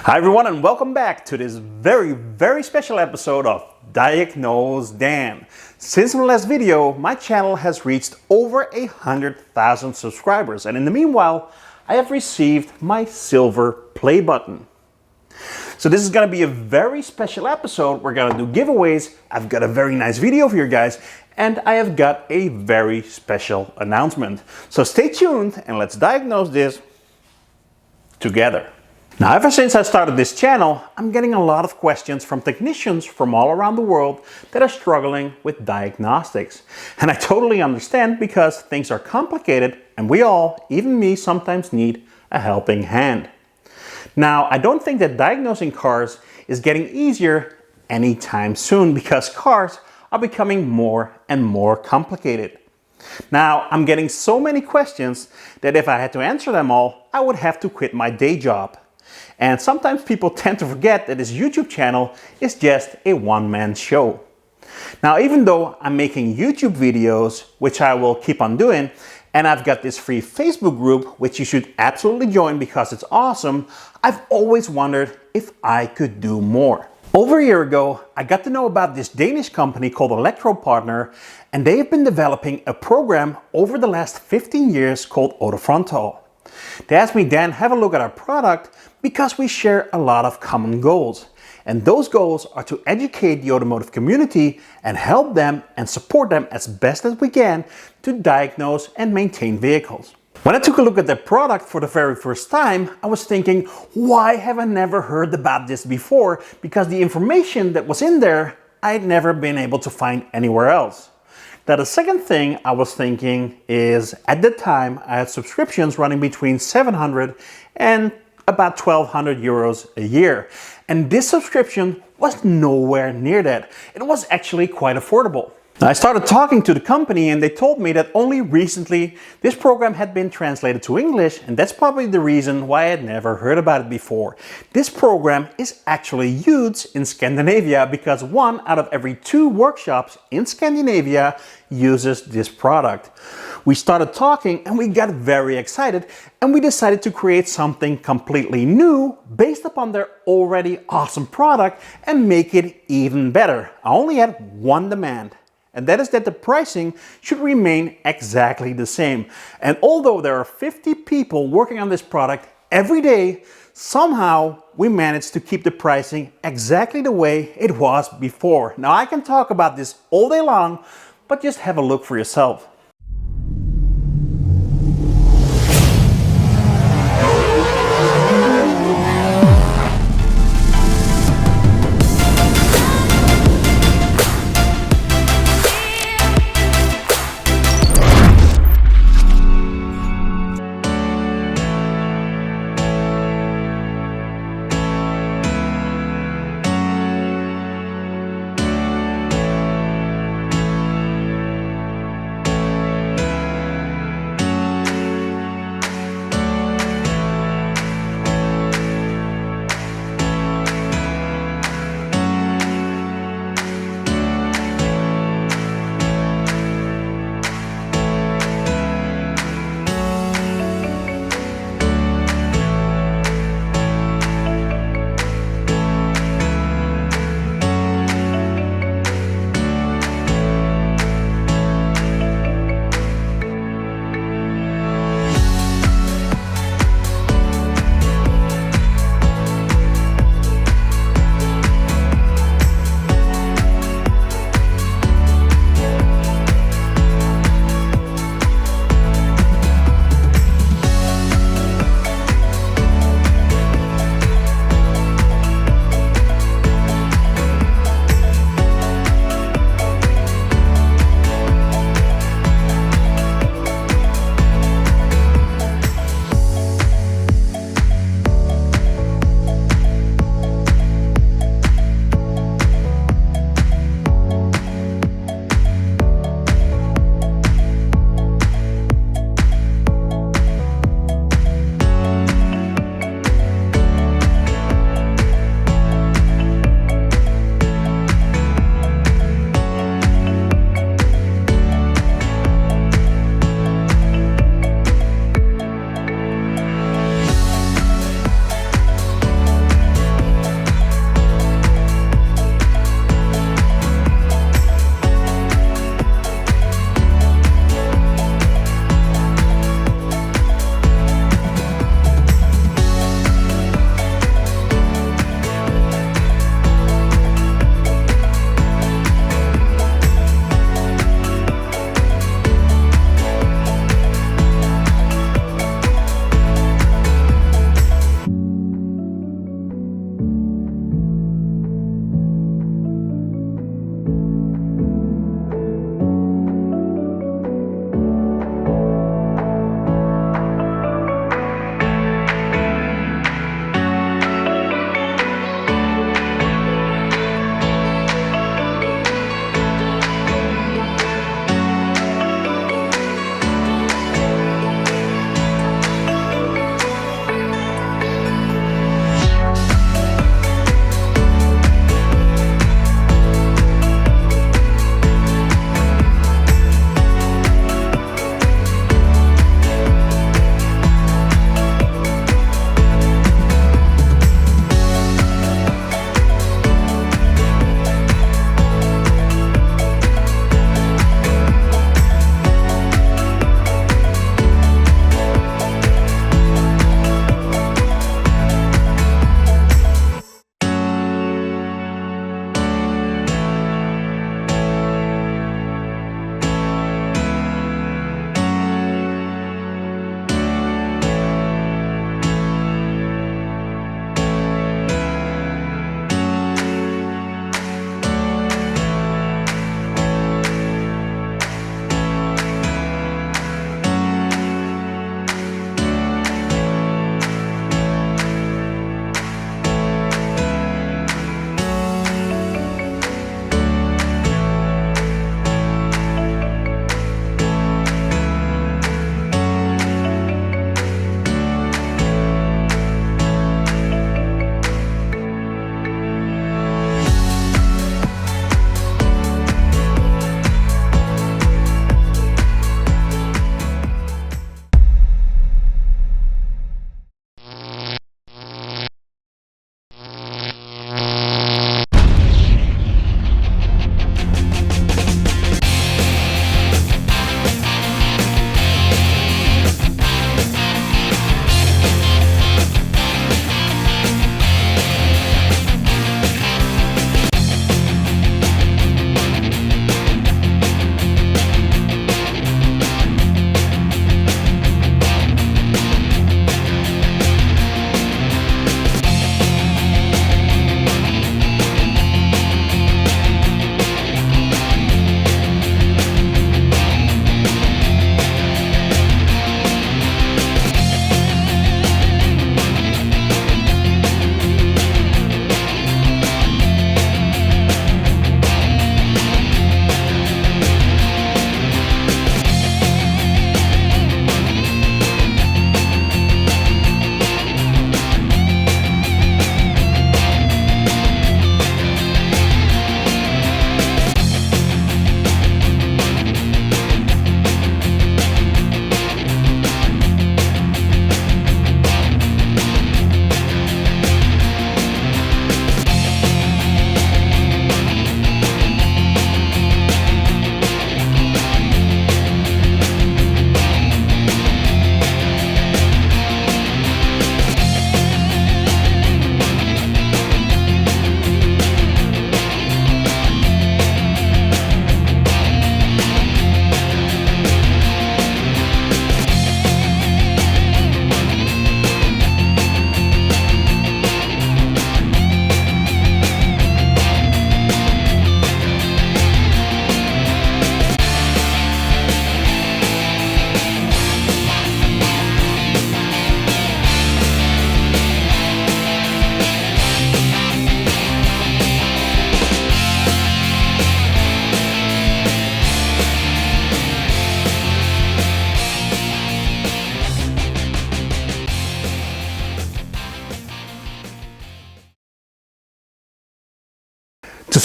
Hi everyone, and welcome back to this very special episode of Diagnosedan. Since my last video, my channel has reached over 100,000 subscribers, and in the meanwhile, I have received my silver play button. So this is going to be a very special episode. We're going to do giveaways. I've got a very nice video for you guys, and I have got a very special announcement. So stay tuned and let's diagnose this together. Now, ever since I started this channel, I'm getting a lot of questions from technicians from all around the world that are struggling with diagnostics. And I totally understand, because things are complicated and we all, even me, sometimes need a helping hand. Now, I don't think that diagnosing cars is getting easier anytime soon, because cars are becoming more and more complicated. Now, I'm getting so many questions that if I had to answer them all, I would have to quit my day job. And sometimes people tend to forget that this YouTube channel is just a one-man show. Now, even though I'm making YouTube videos, which I will keep on doing, and I've got this free Facebook group, which you should absolutely join because it's awesome, I've always wondered if I could do more. Over a year ago, I got to know about this Danish company called Electropartner, and they have been developing a program over the last 15 years called Autofrontal. They asked me, Dan, have a look at our product, because we share a lot of common goals. And those goals are to educate the automotive community and help them and support them as best as we can to diagnose and maintain vehicles. When I took a look at their product for the very first time, I was thinking, why have I never heard about this before? Because the information that was in there, I had never been able to find anywhere else. Now, the second thing I was thinking is, at the time, I had subscriptions running between 700 and about 1,200 euros a year. And this subscription was nowhere near that. It was actually quite affordable. Now, I started talking to the company and they told me that only recently this program had been translated to English, and that's probably the reason why I had never heard about it before. This program is actually used in Scandinavia because 1 out of every 2 workshops in Scandinavia uses this product. We started talking and we got very excited, and we decided to create something completely new based upon their already awesome product and make it even better. I only had one demand, and that is that the pricing should remain exactly the same. And although there are 50 people working on this product every day, somehow we managed to keep the pricing exactly the way it was before. Now, I can talk about this all day long, but just have a look for yourself.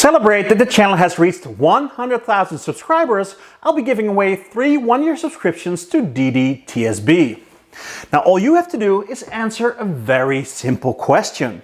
celebrate that the channel has reached 100,000 subscribers, I'll be giving away 3 one-year subscriptions to DDTSB. Now all you have to do is answer a very simple question.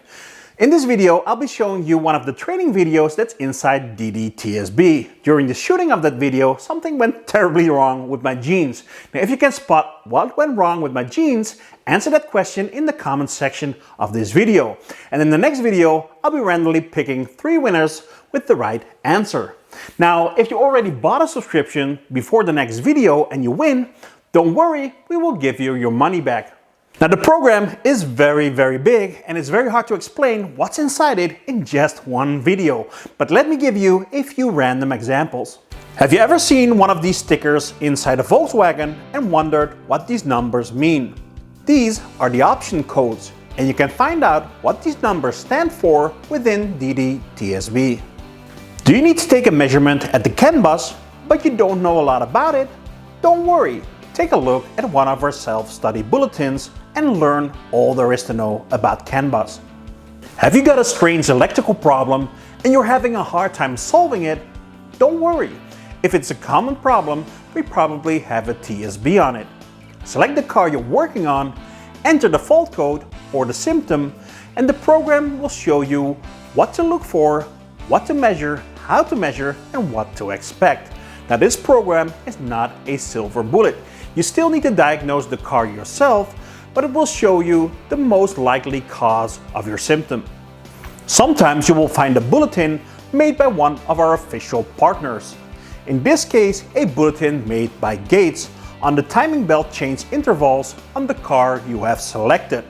In this video, I'll be showing you one of the training videos that's inside DDTSB. During the shooting of that video, something went terribly wrong with my jeans. Now if you can spot what went wrong with my jeans, answer that question in the comments section of this video. And in the next video, I'll be randomly picking 3 winners with the right answer. Now, if you already bought a subscription before the next video and you win, don't worry, we will give you your money back. Now the program is very big and it's very hard to explain what's inside it in just one video. But let me give you a few random examples. Have you ever seen one of these stickers inside a Volkswagen and wondered what these numbers mean? These are the option codes and you can find out what these numbers stand for within DDTSB. Do you need to take a measurement at the CAN bus but you don't know a lot about it? Don't worry. Take a look at one of our self-study bulletins and learn all there is to know about CAN bus. Have you got a strange electrical problem and you're having a hard time solving it? Don't worry. If it's a common problem, we probably have a TSB on it. Select the car you're working on, enter the fault code or the symptom, and the program will show you what to look for, what to measure, how to measure, and what to expect. Now this program is not a silver bullet. You still need to diagnose the car yourself, but it will show you the most likely cause of your symptom. Sometimes you will find a bulletin made by one of our official partners. In this case, a bulletin made by Gates on the timing belt change intervals on the car you have selected.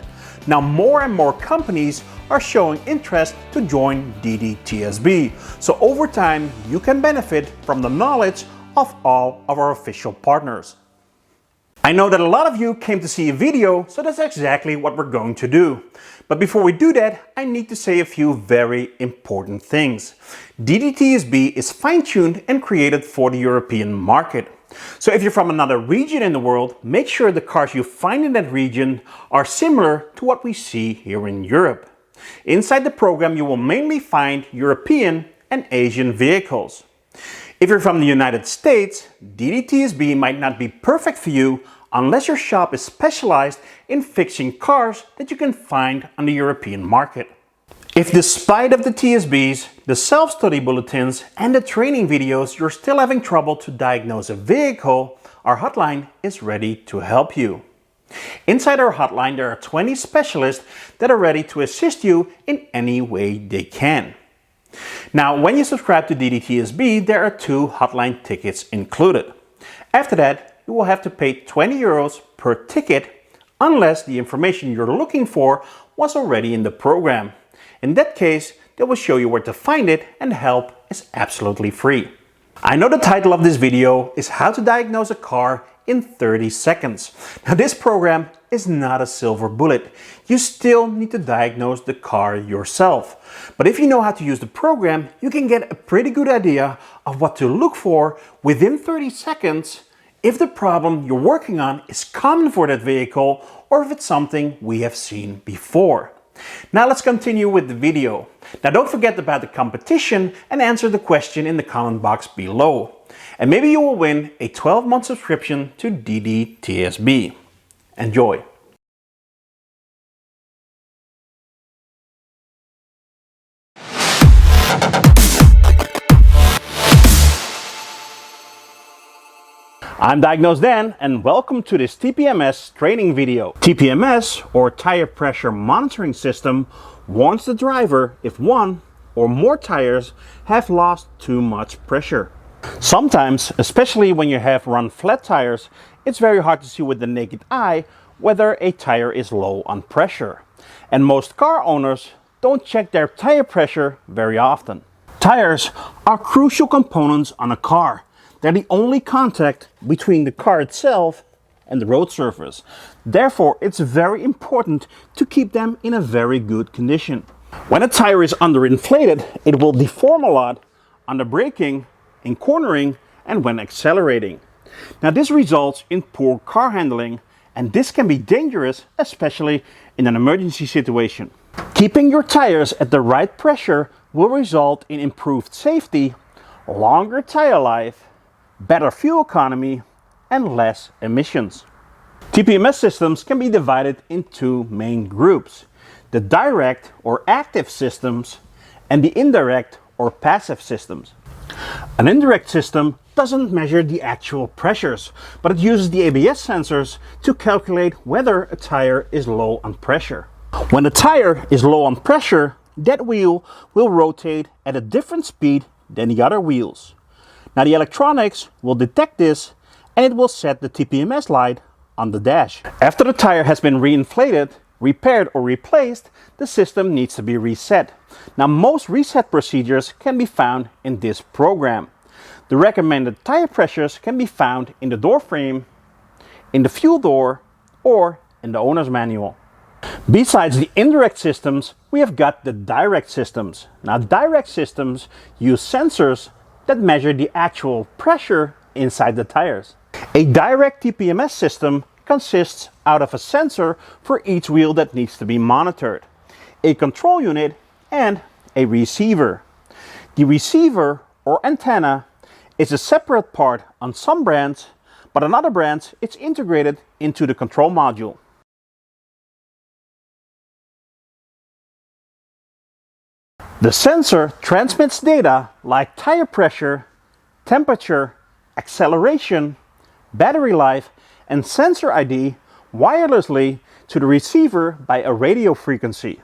Now more and more companies are showing interest to join DDTSB, so over time you can benefit from the knowledge of all of our official partners. I know that a lot of you came to see a video, so that's exactly what we're going to do. But before we do that, I need to say a few very important things. DDTSB is fine-tuned and created for the European market. So if you're from another region in the world, make sure the cars you find in that region are similar to what we see here in Europe. Inside the program, you will mainly find European and Asian vehicles. If you're from the United States, DDTSB might not be perfect for you unless your shop is specialized in fixing cars that you can find on the European market. If despite of the TSBs, the self-study bulletins, and the training videos you're still having trouble to diagnose a vehicle, our hotline is ready to help you. Inside our hotline, there are 20 specialists that are ready to assist you in any way they can. Now, when you subscribe to DDTSB, there are 2 hotline tickets included. After that, you will have to pay 20 euros per ticket unless the information you're looking for was already in the program. In that case, they will show you where to find it and help is absolutely free. I know the title of this video is How to Diagnose a Car in 30 Seconds. Now this program is not a silver bullet. You still need to diagnose the car yourself. But if you know how to use the program, you can get a pretty good idea of what to look for within 30 seconds if the problem you're working on is common for that vehicle or if it's something we have seen before. Now let's continue with the video. Now don't forget about the competition and answer the question in the comment box below. And maybe you will win a 12-month subscription to DDTSB. Enjoy! I'm Diagnosedan and welcome to this TPMS training video. TPMS, or Tire Pressure Monitoring System, warns the driver if one or more tires have lost too much pressure. Sometimes, especially when you have run flat tires, it's very hard to see with the naked eye whether a tire is low on pressure. And most car owners don't check their tire pressure very often. Tires are crucial components on a car. They're the only contact between the car itself and the road surface. Therefore, it's very important to keep them in a very good condition. When a tire is underinflated, it will deform a lot under braking, in cornering, and when accelerating. Now this results in poor car handling, and this can be dangerous, especially in an emergency situation. Keeping your tires at the right pressure will result in improved safety, longer tire life, better fuel economy, and less emissions. TPMS systems can be divided in two main groups: the direct or active systems and the indirect or passive systems. An indirect system doesn't measure the actual pressures, but it uses the ABS sensors to calculate whether a tire is low on pressure. When a tire is low on pressure, that wheel will rotate at a different speed than the other wheels. Now the electronics will detect this and it will set the TPMS light on the dash. After the tire has been reinflated, repaired or replaced, the system needs to be reset. Now most reset procedures can be found in this program. The recommended tire pressures can be found in the door frame, in the fuel door, or in the owner's manual. Besides the indirect systems, we have got the direct systems. Now direct systems use sensors that measure the actual pressure inside the tires. A direct TPMS system consists out of a sensor for each wheel that needs to be monitored, a control unit, and a receiver. The receiver or antenna is a separate part on some brands, but on other brands it's integrated into the control module. The sensor transmits data like tire pressure, temperature, acceleration, battery life, and sensor ID wirelessly to the receiver by a radio frequency.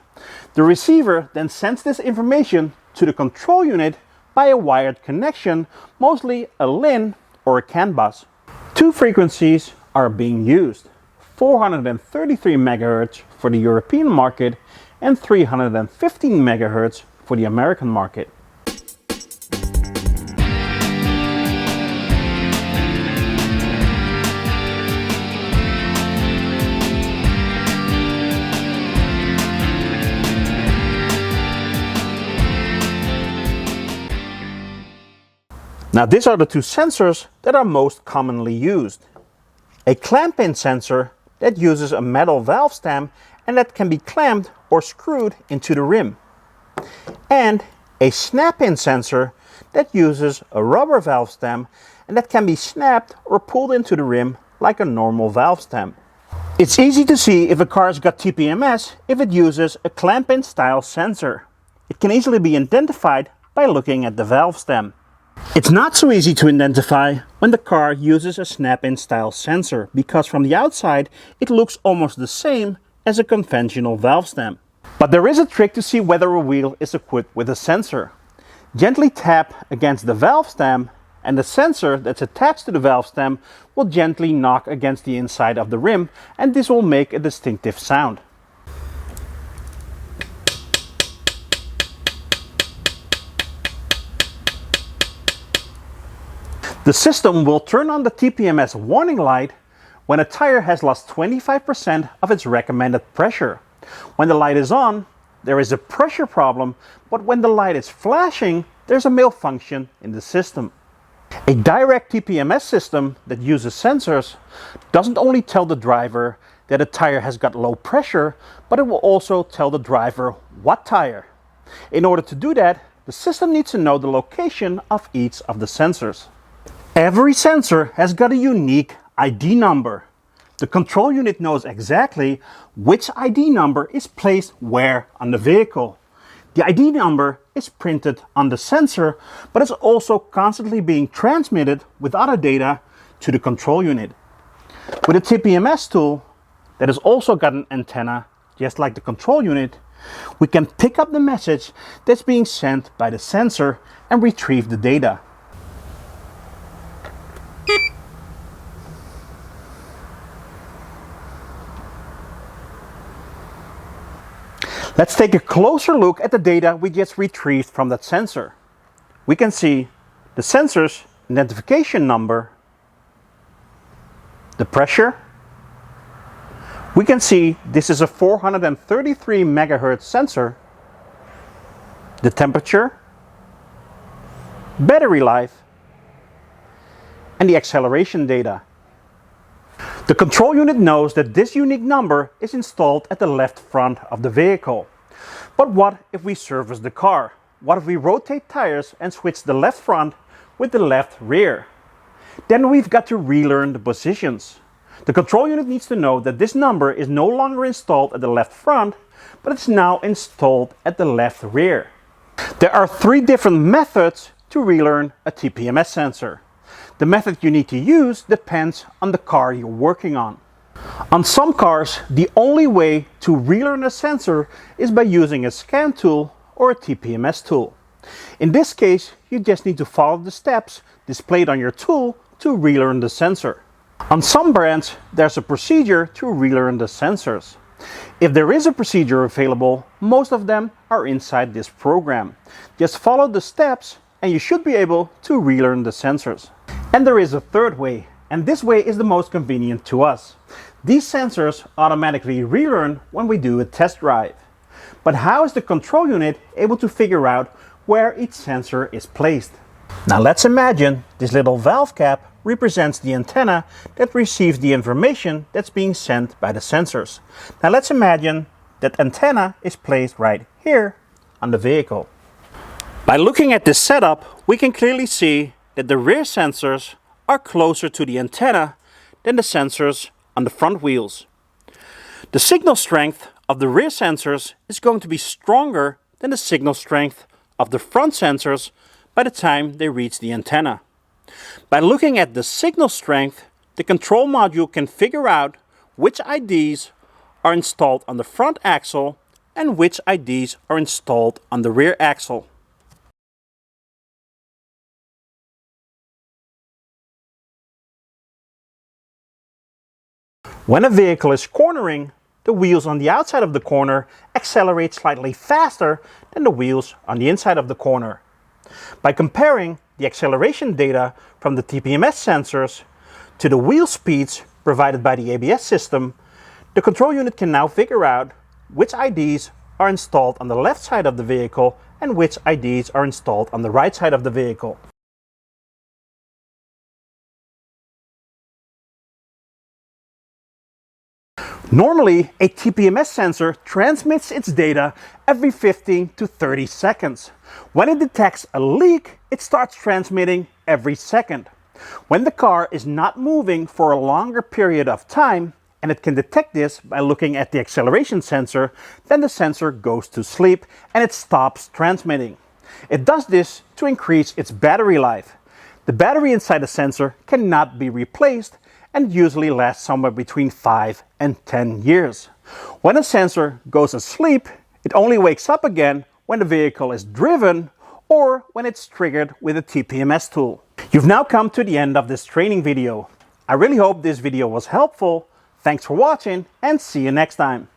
The receiver then sends this information to the control unit by a wired connection, mostly a LIN or a CAN bus. Two frequencies are being used: 433 MHz for the European market and 315 MHz for the American market. Now these are the two sensors that are most commonly used. A clamp-in sensor that uses a metal valve stem and that can be clamped or screwed into the rim. And a snap-in sensor that uses a rubber valve stem and that can be snapped or pulled into the rim like a normal valve stem. It's easy to see if a car's got TPMS if it uses a clamp-in style sensor. It can easily be identified by looking at the valve stem. It's not so easy to identify when the car uses a snap-in style sensor, because from the outside it looks almost the same as a conventional valve stem. But there is a trick to see whether a wheel is equipped with a sensor. Gently tap against the valve stem and the sensor that's attached to the valve stem will gently knock against the inside of the rim, and this will make a distinctive sound. The system will turn on the TPMS warning light when a tire has lost 25% of its recommended pressure. When the light is on, there is a pressure problem, but when the light is flashing, there's a malfunction in the system. A direct TPMS system that uses sensors doesn't only tell the driver that a tire has got low pressure, but it will also tell the driver what tire. In order to do that, the system needs to know the location of each of the sensors. Every sensor has got a unique ID number. The control unit knows exactly which ID number is placed where on the vehicle. The ID number is printed on the sensor, but it's also constantly being transmitted with other data to the control unit. With a TPMS tool that has also got an antenna, just like the control unit, we can pick up the message that's being sent by the sensor and retrieve the data. Let's take a closer look at the data we just retrieved from that sensor. We can see the sensor's identification number, the pressure. We can see this is a 433 MHz sensor, the temperature, battery life, and the acceleration data. The control unit knows that this unique number is installed at the left front of the vehicle. But what if we service the car? what if we rotate tires and switch the left front with the left rear? Then we've got to relearn the positions. The control unit needs to know that this number is no longer installed at the left front, but it's now installed at the left rear. There are 3 different methods to relearn a TPMS sensor. The method you need to use depends on the car you're working on. On some cars, the only way to relearn a sensor is by using a scan tool or a TPMS tool. In this case, you just need to follow the steps displayed on your tool to relearn the sensor. On some brands, there's a procedure to relearn the sensors. If there is a procedure available, most of them are inside this program. Just follow the steps and you should be able to relearn the sensors. And there is a third way, and this way is the most convenient to us. These sensors automatically relearn when we do a test drive. But how is the control unit able to figure out where each sensor is placed? Now let's imagine this little valve cap represents the antenna that receives the information that's being sent by the sensors. Now let's imagine that antenna is placed right here on the vehicle. By looking at this setup, we can clearly see that the rear sensors are closer to the antenna than the sensors on the front wheels. The signal strength of the rear sensors is going to be stronger than the signal strength of the front sensors by the time they reach the antenna. By looking at the signal strength, the control module can figure out which IDs are installed on the front axle and which IDs are installed on the rear axle. When a vehicle is cornering, the wheels on the outside of the corner accelerate slightly faster than the wheels on the inside of the corner. By comparing the acceleration data from the TPMS sensors to the wheel speeds provided by the ABS system, the control unit can now figure out which IDs are installed on the left side of the vehicle and which IDs are installed on the right side of the vehicle. Normally, a TPMS sensor transmits its data every 15 to 30 seconds. When it detects a leak, it starts transmitting every second. When the car is not moving for a longer period of time, and it can detect this by looking at the acceleration sensor, then the sensor goes to sleep and it stops transmitting. It does this to increase its battery life. The battery inside the sensor cannot be replaced and usually lasts somewhere between 5 and 10 years. When a sensor goes asleep, it only wakes up again when the vehicle is driven or when it's triggered with a TPMS tool. You've now come to the end of this training video. I really hope this video was helpful. Thanks for watching and see you next time.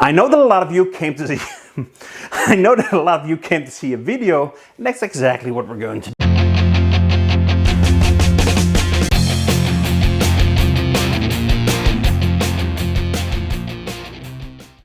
I know that a lot of you came to see a video, and that's exactly what we're going to do.